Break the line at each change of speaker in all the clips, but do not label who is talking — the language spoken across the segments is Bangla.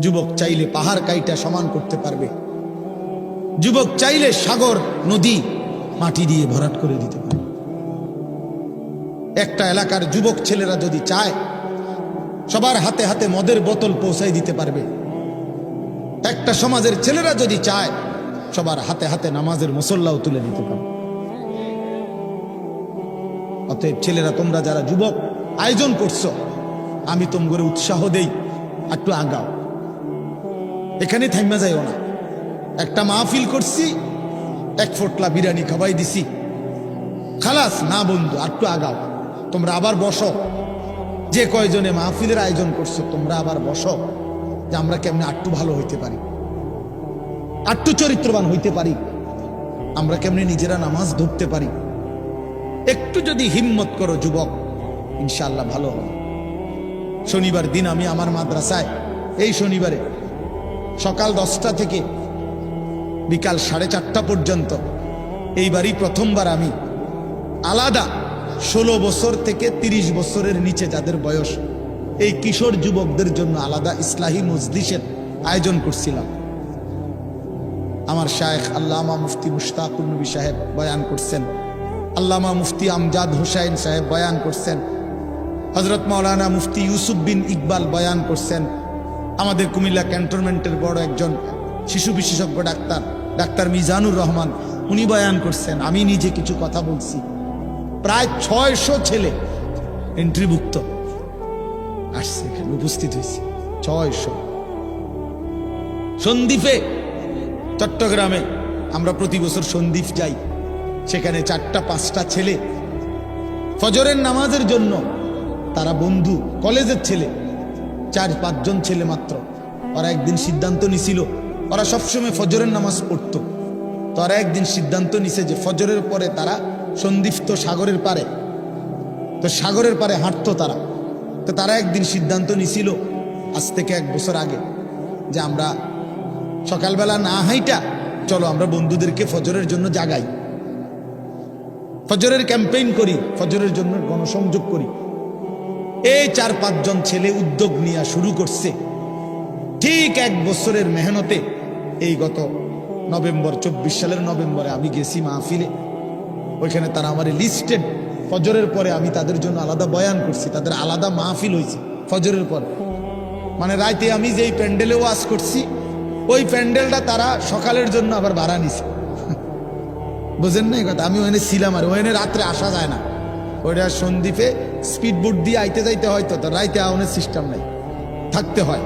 যুবক চাইলে পাহাড় কাইটা সমান করতে পারবে, যুবক চাইলে সাগর নদী মাটি দিয়ে ভরাট করে দিতে পারবে। একটা এলাকার যুবক ছেলেরা যদি চায় সবার হাতে হাতে মদের বোতল পৌঁছাই দিতে পারবে। একটা সমাজের ছেলেরা যদি চায় সবার হাতে হাতে নামাজের মুসল্লাও তুলে দিতে পারবে। অতএব ছেলেরা, তোমরা যারা যুবক আয়োজন করছো, আমি তোমাদের উৎসাহ দেই, একটু আগাও, এখানে থাইমা যাইও না। একটা মাহফিল করছি, এক ফোটলা বিরিয়ানি খাওয়াই দিছি, খালাস না বন্ধু, একটু আগাও। তোমরা আবার বসো, যে কয়জনে মাহফিলের আয়োজন করছো তোমরা আবার বসো, যে আমরা কেমনে একটু ভালো হইতে পারি, একটু চরিত্রবান হইতে পারি, আমরা কেমনে নিজেরা নামাজ ধরতে পারি। একটু যদি হিম্মত করো যুবক, ইনশাআল্লাহ ভালো হবে। শনিবার দিন আমি আমার মাদ্রাসায় এই শনিবারে সকাল 10টা থেকে বিকাল 4:30 পর্যন্ত, এইবারই প্রথমবার আমি আলাদা 16 বছর থেকে 30 বছরের নিচে যাদের বয়স, এই কিশোর যুবকদের জন্য আলাদা ইসলাহি মজলিসের আয়োজন করছিলাম। আমার শায়েখ আল্লামা মুফতি মুশতাকুর নবী সাহেব বয়ান করছেন, আল্লামা মুফতি আমজাদ হোসাইন সাহেব বয়ান করছেন, হযরত মাওলানা মুফতি ইউসুফ বিন ইকবাল বয়ান করছেন, আমাদের কুমিল্লা ক্যান্টনমেন্টের বড় একজন শিশু বিশেষজ্ঞ ডাক্তার মিজানুর রহমান উনি বয়ান করছেন, আমি নিজে কিছু কথা বলছি। প্রায় 600 ছেলে এন্ট্রিভুক্ত আসছে, এখানে উপস্থিত হয়েছে 600। সন্দ্বীপে, চট্টগ্রামে আমরা প্রতি বছর সন্দ্বীপ যাই, সেখানে 4টা-5টা ছেলে ফজরের নামাজের জন্য, তারা বন্ধু কলেজের ছেলে, 4-5 জন ছেলে মাত্র। ওরা একদিন সিদ্ধান্ত নিছিল, ওরা সবসময় ফজরের নামাজ পড়তো, তো ওরা একদিন সিদ্ধান্ত নিছে যে ফজরের পরে তারা সন্দ্বীপ তো সাগরের পারে, তো সাগরের পারে হাঁটতো তারা। তো তারা একদিন সিদ্ধান্ত নিছিল আজ থেকে 1 বছর আগে, যে আমরা সকালবেলা না হাইটা চলো আমরা বন্ধুদেরকে ফজরের জন্য জাগাই, ফজরের ক্যাম্পেইন করি, ফজরের জন্য গণসংযোগ করি। এই 4-5 জন ছেলে উদ্যোগ নিয়ে শুরু করছে। ঠিক 1 বছরের মেহনতে এই গত নভেম্বর, 24 সালের নভেম্বরে আমি গেছি মাহফিলে, ওইখানে তারা আমার লিস্টেড, ফজরের পরে আমি তাদের জন্য আলাদা বয়ান করছি, তাদের আলাদা মাহফিল হয়েছে ফজরের পর। মানে রাতে আমি যেই প্যান্ডেলে ওয়াজ করছি, ওই প্যান্ডেলটা তারা সকালের জন্য আবার ভাড়া নিছে। বুঝেন না এই কথা? আমি ওখানে ছিলাম, আর ওখানে রাত্রে আসা যায় না, ওইটা সন্দ্বীপে স্পিড বোট দিয়ে আইতে যাইতে হয়, তো রাইতে আওয়ানোর সিস্টেম নাই, থাকতে হয়।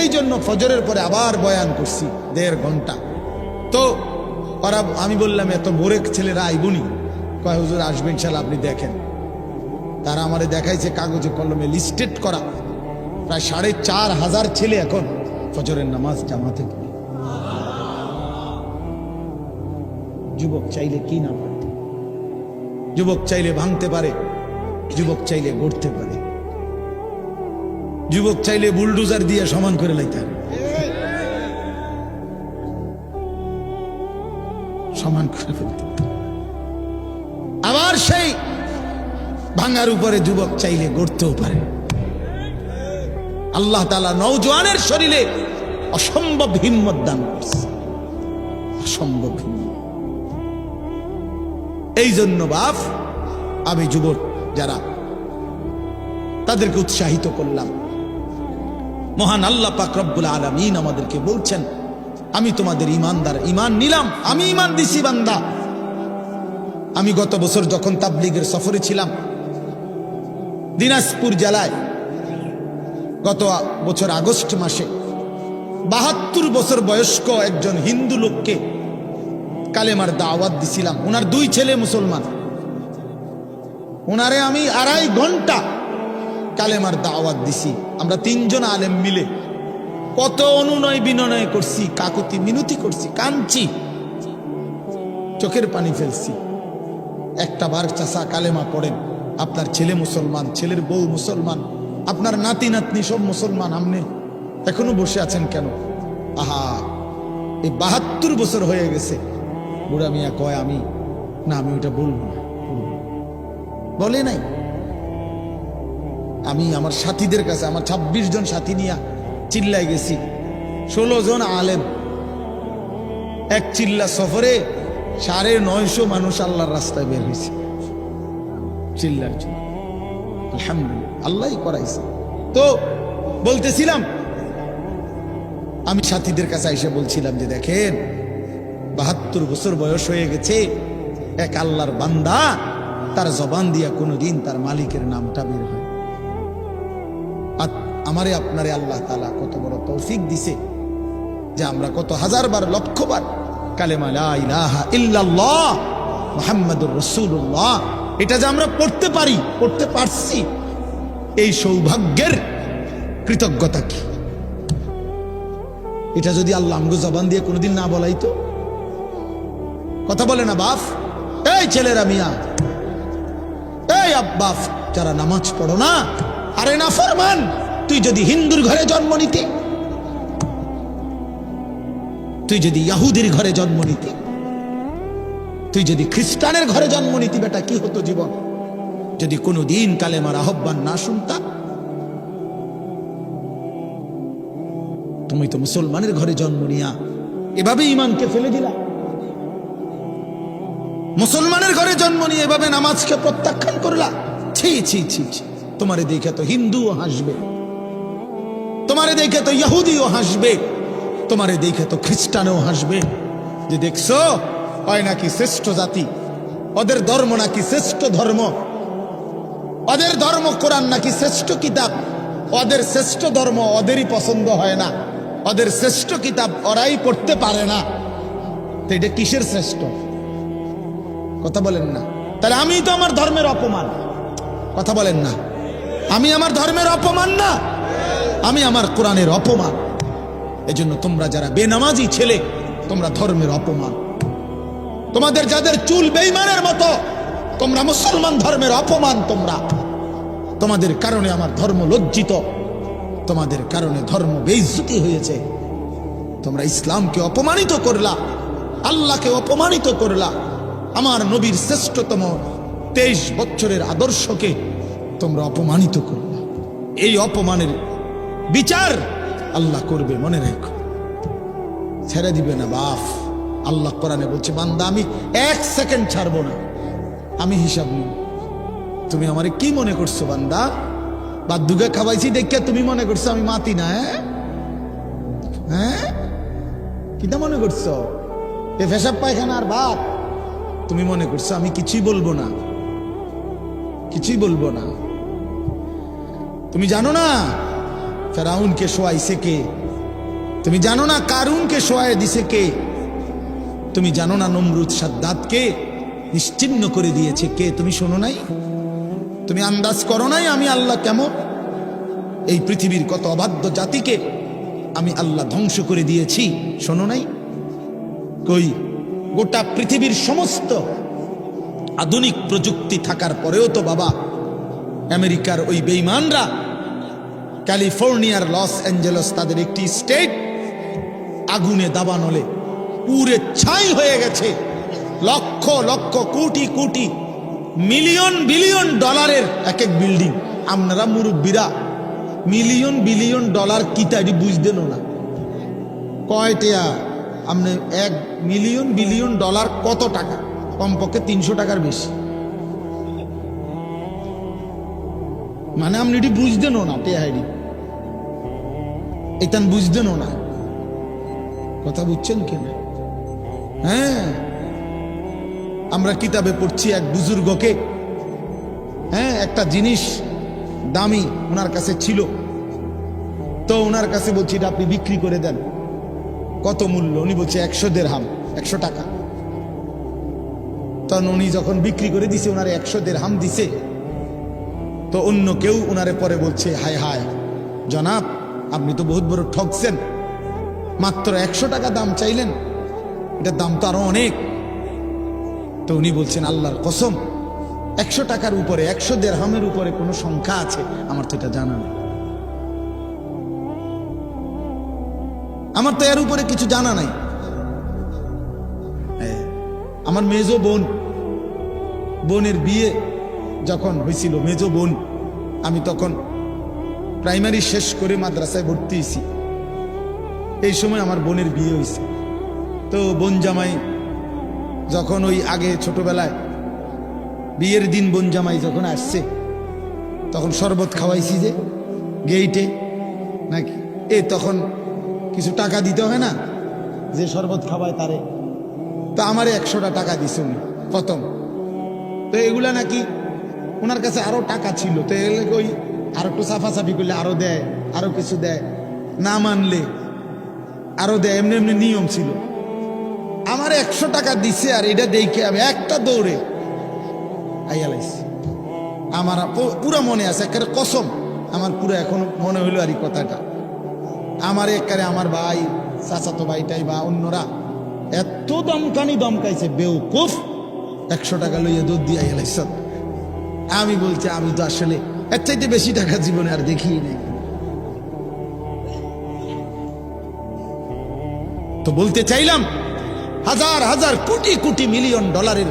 এই জন্য ফজরের পরে আবার বয়ান করছি 1.5 ঘন্টা। তো ওরা, আমি বললাম এত বোরেক ছেলেরা আইবুনি, কয় হুজুর আসবেন ইনশাআল্লাহ, আপনি দেখেন। তারা আমারে দেখাইছে কাগজে কলমে লিস্টেড করা প্রায় 4,500 ছেলে এখন ফজরের নামাজ জামাতে পড়ে। যুবক চাইলে কি না পারে, যুবক চাইলে ভাঙতে পারে, যুবক চাইলে গড়তে পারে, যুবক চাইলে বুলডোজার দিয়ে সমান করে লাইতে পারে, সমান করে ফেলতে পারে। আবার সেই ভাঙার উপরে যুবক চাইলে গড়তেও পারে। আল্লাহ তাআলা নওজোয়ানের শরীরে অসম্ভব হিম্মত দান করছে, অসম্ভব হিম্মত। এই জন্য বাপ, আমি যুবক যারা, তাদেরকে উৎসাহিত করলাম। মহান আল্লাহ পাক রব্বুল আলামিন আমাদেরকে বলছেন, আমি তোমাদের ঈমানদার, ঈমান নিলাম, আমি ঈমান দিছি বান্দা। আমি গত বছর যখন তাবলীগের সফরে ছিলাম দিনাজপুর জেলায়, গত বছর আগস্ট মাসে 72 বছর বয়স্ক একজন হিন্দু লোককে কালেমার দাওয়াত দিছিলাম। ওনার 2 ছেলে মুসলমান, ওনারে আমি 2.5 ঘন্টা কালেমার দাওয়াত দিছি। আমরা 3 জন আলেম মিলে কত অনুনয় বিনয় করছি, কাকুতি মিনতি করছি, কাঁদছি, চোখের পানি ফেলছি। একটা বার চাচা কালেমা পড়েন, আপনার ছেলে মুসলমান, ছেলের বউ মুসলমান, আপনার নাতি নাতনি সব মুসলমান, আপনি এখনো বসে আছেন কেন? আহা, এই 72 বছর হয়ে গেছে। বুড়া মিয়া কয়, আমি ওটা বলবো না। বলে নাই। আমি আমার সাথীদের কাছে, আমার 26 জন সাথী নিয়ে চিল্লাই গেছি, 16 জন আলেম, এক চিল্লা সফরে 950 মানুষ আল্লাহর রাস্তায় বের হয়েছে চিল্লার জন্য। আলহামদুলিল্লাহ, আল্লাহই করাইছে। তো বলতেছিলাম, আমি সাথীদের কাছে এসে বলছিলাম যে দেখেন, 72 বছর বয়স হয়ে গেছে, এক আল্লাহর বান্দা, তার জবান দিয়া কোনোদিন তার মালিকের নামটা বের হয়। আর আমারে আপনারে আল্লাহ তাআলা কত বড় তৌফিক দিছে যে আমরা কত হাজারবার লক্ষবার কালেমা লা ইলাহা ইল্লাল্লাহ মুহাম্মাদুর রাসূলুল্লাহ এটা যে আমরা পড়তে পারি, পড়তে পারছি, এই সৌভাগ্যের কৃতজ্ঞতা কি? এটা যদি আল্লাহ আমগো জবান দিয়ে কোনোদিন না বলাইতো। কথা বলে না বাপ, এই ছেলেরা, মিয়া, এই আব্বাস, যারা নামাজ পড়ো না, আরে না ফরমান, তুই যদি হিন্দুর ঘরে জন্ম নিতি, তুই যদি ইহুদির ঘরে জন্ম নিতি, তুই যদি খ্রিস্টানের ঘরে জন্ম নিতি, বেটা কি হতো জীবন? যদি কোনোদিন কালেমার আহ্বান না শুনতা। তুমি তো মুসলমানের ঘরে জন্ম নিয়া এভাবে ইমানকে ফেলে দিলা, মুসলমানের ঘরে জন্ম নিয়ে এভাবে নামাজকে প্রত্যাখ্যান করলা। ছি ছি ছি ছি, তোমারে দেখে তো হিন্দুও হাসবে, তোমারে দেখে তো ইহুদিও হাসবে, তোমারে দেখে তো খ্রিস্টানও হাসবে, যে দেখছো হয় নাকি শ্রেষ্ঠ জাতি, ওদের ধর্ম নাকি শ্রেষ্ঠ ধর্ম, ওদের ধর্ম কোরআন নাকি শ্রেষ্ঠ কিতাব, ওদের শ্রেষ্ঠ ধর্ম ওদেরই পছন্দ হয় না, ওদের শ্রেষ্ঠ কিতাব ওরাই পড়তে পারে না। তো এটা কিসের শ্রেষ্ঠ? কথা বলেন না। তাহলে আমি তো আমার ধর্মের অপমান। কথা বলেন না, আমি আমার ধর্মের অপমান না, আমি আমার কোরআনের অপমান। এজন্য তোমরা যারা বেনামাজি ছেলে, তোমরা ধর্মের অপমান। তোমাদের যাদের চুল বেঈমানের মতো, তোমরা মুসলমান ধর্মের অপমান। তোমাদের কারণে আমার ধর্ম লজ্জিত, তোমাদের কারণে ধর্ম বেইজ্জতি হয়েছে। তোমরা ইসলামকে অপমানিত করলা, আল্লাহকে অপমানিত করলা, আমার নবীর শ্রেষ্ঠতম 23 বছরের আদর্শকে তোমরা অপমানিত করলা। এই অপমানের বিচার আল্লাহ করবে, মনে রেখো, ছেড়ে দিবে না বাপ। আল্লাহ কোরআনে বলছে, বান্দা আমি 1 সেকেন্ড ছাড়বো না, আমি হিসাব নিব। তুমি আমারে কি মনে করছো বান্দা? বাদ্যুকে খাওয়াইছি দেখে তুমি মনে করছো আমি মাতি না? হ্যাঁ, কিটা মনে করছো? এ পেশাব পায়খানা আর ভাত তুমি মনে করছো আমি কিছুই বলবো না, কিছুই বলবো না। তুমি জানো না ফেরাউনকে শোয়াইছে কে? তুমি জানো না কারুনকে শোয়াই দিছে কে? তুমি জানো না নমরুদ সাদ্দাতকে নিশ্চিহ্ন করে দিয়েছে কে? তুমি শোনো নাই? তুমি আন্দাজ করো নাই আমি আল্লাহ কেমন? এই পৃথিবীর কত অবাধ্য জাতিকে আমি আল্লাহ ধ্বংস করে দিয়েছি, শোনো নাই? কই, গোটা পৃথিবীর সমস্ত আধুনিক প্রযুক্তি থাকার পরেও তো বাবা আমেরিকার ওই বেঈমানরা, ক্যালিফোর্নিয়ার লস অ্যাঞ্জেলস, তাদের একটি স্টেট আগুনে দাবানলে পুরে ছাই হয়ে গেছে। লক্ষ লক্ষ কোটি কোটি মিলিয়ন বিলিয়ন ডলারের এক এক বিল্ডিং। আপনারা মুরব্বীরা মিলিয়ন বিলিয়ন ডলার কিতা এটি বুঝতেন না? কয়টা আপনি 1 মিলিয়ন বিলিয়ন ডলার কত টাকা? কমপক্ষে 300 টাকার বেশি। মানে আপনি এটি বুঝতেনও না, টেহাইডি এটান বুঝতেনও না। কথা বুঝছেন কেন? হ্যাঁ, আমরা কিতাবে পড়ছি এক বুজুর্গকে, হ্যাঁ, একটা জিনিস দামি ওনার কাছে ছিল, তো ওনার কাছে বলছি এটা আপনি বিক্রি করে দেন। কত মূল্য? উনি বলছে 100 দিরহাম, 100 টাকা। তখন উনি যখন বিক্রি করে দিছে, ওনারে 100 দিরহাম দিছে। তো অন্য কেউ ওনারে পরে বলছে, হায় হায় জনাব, আপনি তো বহুত বড় ঠকছেন, মাত্র 100 টাকা দাম চাইলেন, এটার দাম তো আরো অনেক। তো উনি বলছেন, আল্লাহর কসম, 100 টাকার উপরে, 100 দিরহামের উপরে কোনো সংখ্যা আছে? আমার তো এটা জানা নেই, আমার তো এর উপরে কিছু জানা নাই। আমার মেজো বোনের বিয়ে যখন হয়েছিল, মেজো বোন, আমি তখন প্রাইমারি শেষ করে মাদ্রাসায় ভর্তি হয়েছি। এই সময় আমার বোনের বিয়ে হয়েছে। তো বোন জামাই যখন ওই আগে ছোটবেলায় বিয়ের দিন বোন জামাই যখন আসছে তখন শরবত খাওয়াইছি যে গেইটে নাকি তখন কিছু টাকা দিতে হয় না, যে শরবত খাওয়ায় তারে। তো আমারে 100টা টাকা দিছে উনি প্রথম। তো এগুলা নাকি ওনার কাছে আরো টাকা ছিল, তো ওই আর একটু সাফাসাফি করলে আরো দেয়, আরো কিছু দেয়, না মানলে আরো দেয়, এমনি এমনি নিয়ম ছিল। আমার 100 টাকা দিছে, আর এটা দেখে আমি একটা দৌড়ে আইয়ালাইছি। আমার পুরো মনে আছে, একেবারে কসম, আমার পুরো এখনো মনে হইলো আর এই কথাটা। আমার একেবারে আমার ভাই, চাচাতো ভাইটাই বা অন্যরা এত দমকাইছে, বেউকুফ, 100 টাকা লইয়া দৌড় দিয়ে আইয়ালাইছ। আমি বলছি আমি তো আসলে এর চাইতে বেশি টাকা জীবনে আর দেখিই নাই। তো বলতে চাইলাম, হাজার হাজার কোটি কোটি মিলিয়ন ডলারের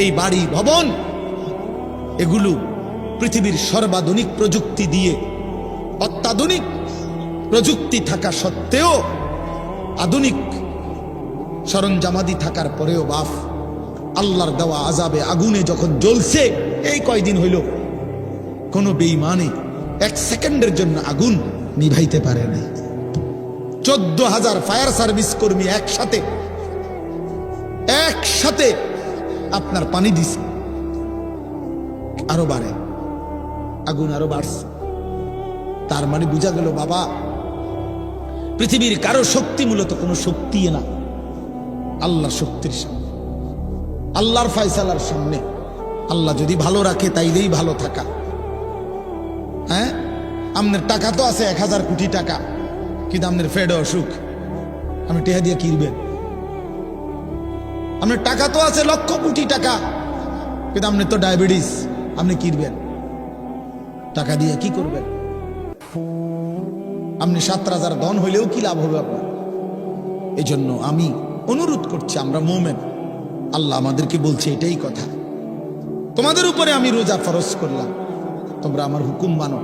এই বাড়ি ভবন, এগুলো পৃথিবীর সর্বাধুনিক প্রযুক্তি দিয়ে, অত্যাধুনিক প্রযুক্তি থাকা সত্ত্বেও, আধুনিক সরঞ্জামাদি থাকার পরেও বাপ আল্লাহর দেওয়া আযাবে আগুনে যখন জ্বলছে, এই কয়দিন হইল কোনো বেঈমানে 1 সেকেন্ডের জন্য আগুন নিভাইতে পারে না। 14,000 ফায়ার সার্ভিস কর্মী একসাথে আপনার পানি দিছে, আরো বাড়ে, আগুন আরো বাড়ছে। তার মানে বোঝা গেল বাবা, পৃথিবীর কারো শক্তি মূলত কোনো শক্তি না, আল্লাহর শক্তির সামনে, আল্লাহর ফয়সালার সামনে। আল্লাহ যদি ভালো রাখে তাইলেই ভালো থাকা। হ্যাঁ, আপনার টাকা তো আছে 1000 কোটি টাকা, কিন্তু আপনার ফেডে অসুখ, আপনি টেহা দিয়ে কিনবেন। আপনার টাকা তো আছে লক্ষ কোটি টাকা, কিন্তু আপনি তো ডায়াবেটিস, আপনি কিনবেন টাকা দিয়ে কি করবেন? আপনি 7,000 ধন হইলেও কি লাভ হবে আপনার? এই জন্য আমি অনুরোধ করছি, আমরা মুমিন, আল্লাহ আমাদেরকে বলছে এটাই কথা, তোমাদের উপরে আমি রোজা ফরজ করলাম, তোমরা আমার হুকুম মানো,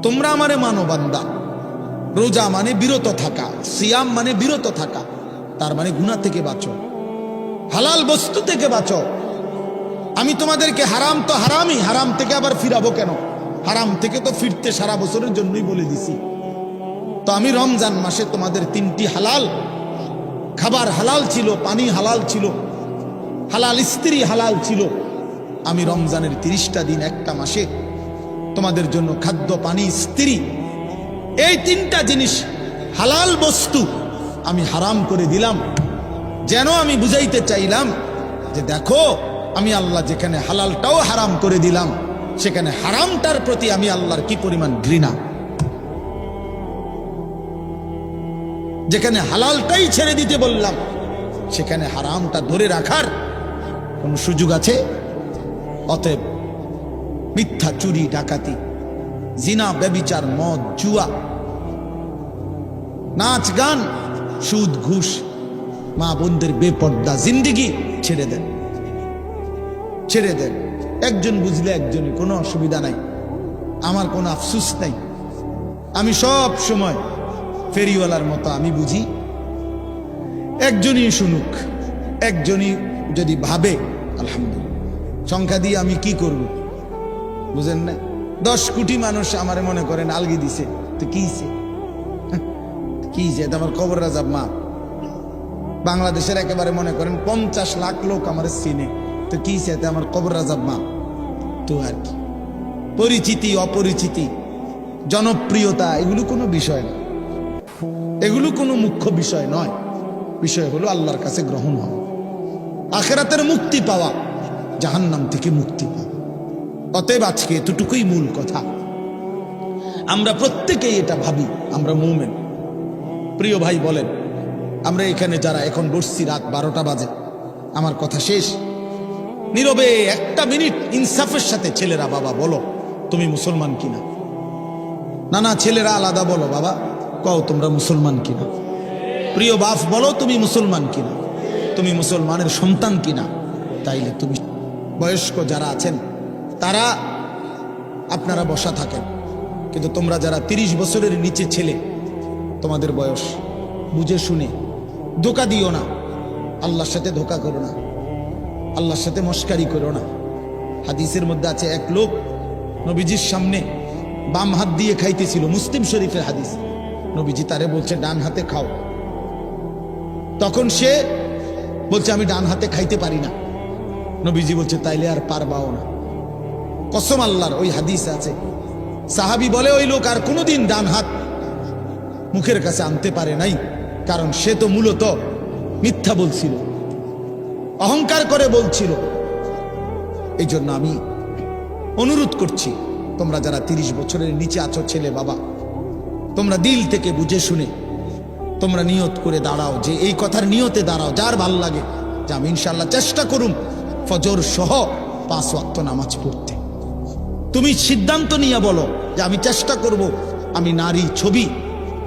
তোমরা আমারে মানো বান্দা। রোজা মানে বিরত থাকা, সিয়াম মানে বিরত থাকা, তার মানে গুনাহ থেকে বাঁচো, হালাল বস্তু থেকে বাঁচো। আমি তোমাদেরকে হারাম তো হারামই, হারাম থেকে আবার ফিরাবো কেন? হারাম থেকে তো ফিরতে সারা বছরের জন্যই বলে দিছি। তো আমি রমজান মাসে তোমাদের 3টি হালাল খাবার হালাল ছিল, পানি হালাল ছিল, হালাল স্ত্রী হালাল ছিল। আমি রমজানের 30টা দিন, একটা মাসে তোমাদের জন্য খাদ্য, পানি, স্ত্রী, এই 3টা জিনিস হালাল বস্তু আমি হারাম করে দিলাম। যেন আমি বুঝাইতে চাইলাম যে দেখো, আমি আল্লাহ যেখানে হালালটাও হারাম করে দিলাম, সেখানে হারামটার প্রতি আমি আল্লাহর কি পরিমাণ ঘৃণা। যেখানে হালালটাই ছেড়ে দিতে বললাম, সেখানে হারামটা ধরে রাখার কোন সুযোগ আছে? অতএব মিথ্যা, চুরি, ডাকাতি, জিনা, ব্যভিচার, মদ, জুয়া, নাচ, গান, সুদ, ঘুষ, মা বোনদের বেপর্দা জিন্দেগি ছেড়ে দেন, ছেড়ে দেন। একজন বুঝলে একজনই, কোনো অসুবিধা নাই, আমার কোনো আফসুস নাই। আমি সব সময় ফেরিওয়ালার মতো আমি বুঝি, একজনই শুনুক, একজনই যদি ভাবে আলহামদুলিল্লাহ। সংখ্যা দিয়ে আমি কি করব? বুঝেন না? 10 কোটি মানুষ আমারে মনে করেন আলগি দিছে, তো কিছে কিছে? আমার কবর রাজাব মা। বাংলাদেশের একেবারে মনে করেন 50 লাখ লোক আমার চিনে, তো কিছে? আমার কবর রাজাব মা। তো আর কি, পরিচিতি, অপরিচিতি, জনপ্রিয়তা, এগুলো কোনো বিষয় না, এগুলো কোনো মুখ্য বিষয় নয়। বিষয় হলো আল্লাহর কাছে গ্রহণ হওয়া, আখিরাতের মুক্তি পাওয়া, জাহান্নাম থেকে মুক্তি পাওয়া। অতএব আজকে এতটুকুই মূল কথা। আমরা প্রত্যেকেই এটা ভাবি, আমরা মুমিন। প্রিয় ভাই বলেন, আমরা এখানে যারা এখন বসছি, রাত 12টা বাজে, আমার কথা শেষ, নীরবে 1টা মিনিট ইনসাফের সাথে ছেলেরা, বাবা বলো তুমি মুসলমান কিনা? না না, ছেলেরা আলাদা বলো, বাবা কও তোমরা মুসলমান কিনা? প্রিয় বাপ বলো তুমি মুসলমান কিনা? তুমি মুসলমানের সন্তান কিনা? তাইলে তুমি, বয়স্ক যারা আছেন তারা আপনারা বসা থাকেন, কিন্তু তোমরা যারা 30 বছরের নিচে ছেলে, তোমাদের বয়স, বুঝে শুনে ধোকা দিও না, আল্লাহর সাথে ধোকা করো না, আল্লাহর সাথে মস্কারি করো না। হাদিসের মধ্যে আছে এক লোক নবীজির সামনে বাম হাত দিয়ে খাইতেছিল, মুসলিম শরীফের হাদিস। নবীজি তারে বলছে ডান হাতে খাও, তখন সে বলছে আমি ডান হাতে খাইতে পারি না। নবীজি বলছে তাইলে আর পারবাও না, কসম আল্লাহর, ওই হাদিস আছে। সাহাবী বলে ওই লোক আর কোনোদিন ডান হাত মুখের কাছে আনতে পারে নাই, কারণ সে তো মূলত মিথ্যা বলছিল, অহংকার করে বলছিল। এই জন্য আমি অনুরোধ করছি, তোমরা যারা 30 বছরের নিচে আছো, ছেলে বাবা, তোমরা দিল থেকে বুঝে শুনে তোমরা নিয়ত করে দাঁড়াও, যে এই কথার নিয়তে দাঁড়াও, যার ভাল লাগে যে আমি ইনশাল্লাহ চেষ্টা করুম ফজর সহ 5 ওয়াক্ত নামাজ পড়তে। তুমি সিদ্ধান্ত নিয়ে বলো যে আমি চেষ্টা করব, আমি নারী ছবি,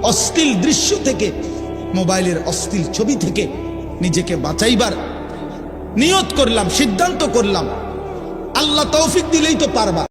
অশ্লীল দৃশ্য থেকে, মোবাইলের অশ্লীল ছবি থেকে নিজেকে বাঁচাইবার নিয়ত করলাম, সিদ্ধান্ত করলাম। আল্লাহ তৌফিক দিলেই তো পারবা।